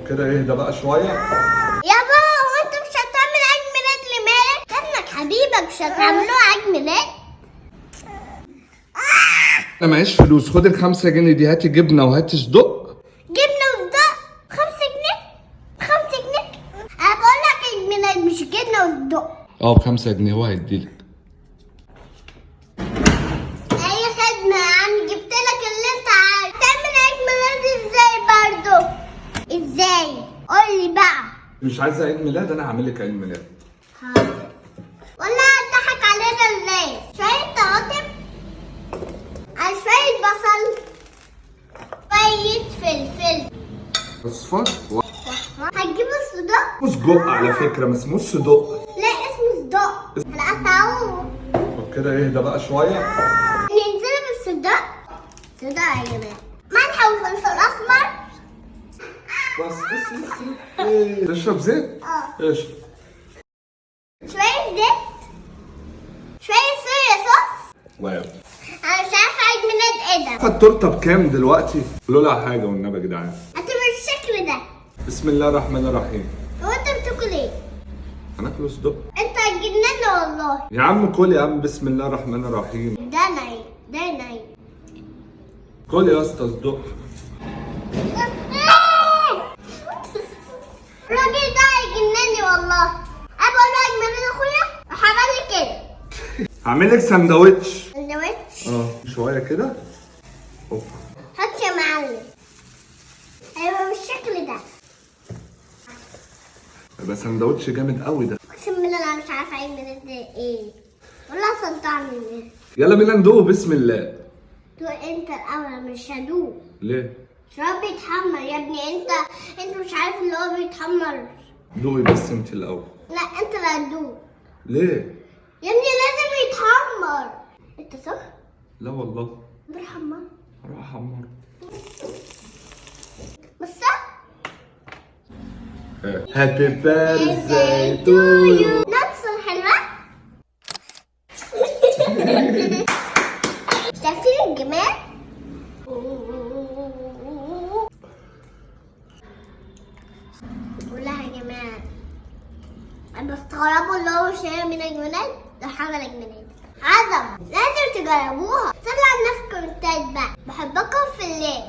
طب كده اهدى بقى شوية. يابا هو انت مش هتعمل عيد ميلاد لمالك؟ ابنك حبيبك مش هتعملوه عيد ميلاد؟ انا معيش فلوس، خد ال5 جنيه دي، هاتي جبنة وهاتي صدق. جبنة وصدق 5 جنيه؟ 5 جنيه؟ انا بقول لك عيد ميلاد مش جبنة وصدق. ب5 جنيه هو هيديلك. اي خدمة يا عم، جبت لك اللي انت عايز. تعمل عيد ميلاد ازاي برضه؟ ازاي؟ قول لي بقى. مش عايزة عيد ميلاد، انا هعمل لك عيد ميلاد. حاضر. ولا هتضحك علينا ازاي؟ شوية طماطم على شوية بصل شوية فلفل اصفر هتجيب الصدق؟ وسجق على فكرة، ما اسموش صدق. لا اسمه صدق. هنقطعوه. طب كده اهدى بقى شوية. ننزل بالصدق. صدق يا جماعة. ملح وفلفل أسمر. بس ايه، تشرب زيت؟ اشرب. شوية زيت. شوية صويا صوص. واو. أنا مش عارفة عيد ميلاد إيه ده. التورته بكام دلوقتي؟ قولوا لها حاجه والنبي يا جدعان. هتبقى بالشكل ده. بسم الله الرحمن الرحيم. هو أنت بتاكل إيه؟ هناكل صدق. أنت هتجننا والله. يا عم كل يا عم، بسم الله الرحمن الرحيم. ده نايم. ده نايم. كل يا اسطى صدق. الراجل ده هيجنني والله. أنا بقول له عيد ميلاد أخويا راح عمل لي كده. هعمل لك سندوتش. سندوتش. شويه كده. اوبا. هات يا معلم. هيبقى بالشكل ده. يبقى سندوتش جامد قوي ده. اقسم بالله انا مش عارفه عيد ميلاد ده ايه. والله صدعني منه. يلا بينا ندوق، بسم الله. دوق انت الاول، مش هدوق. ليه؟ مش هو بيتحمر يا ابني. انت مش عارف اللي هو بيتحمر. دوقي بس انت الاول. لا انت اللي هتدوق ليه؟ يا ابني. لازم يتحمر. انت صح؟ لا والله. بيتحمر. هروح احمر. بس صح؟ هابي بيرثداي تو يو. نفس الحلوة. شايفين الجمال؟ قولها يا جماعة. أنا بستغربوا اللي هو شايل من عيد ميلاد ده حاجة عيد ميلاد. عظمة. لازم تجربوها. طلع الناس كومنتات بقى. بحبكم في الليل.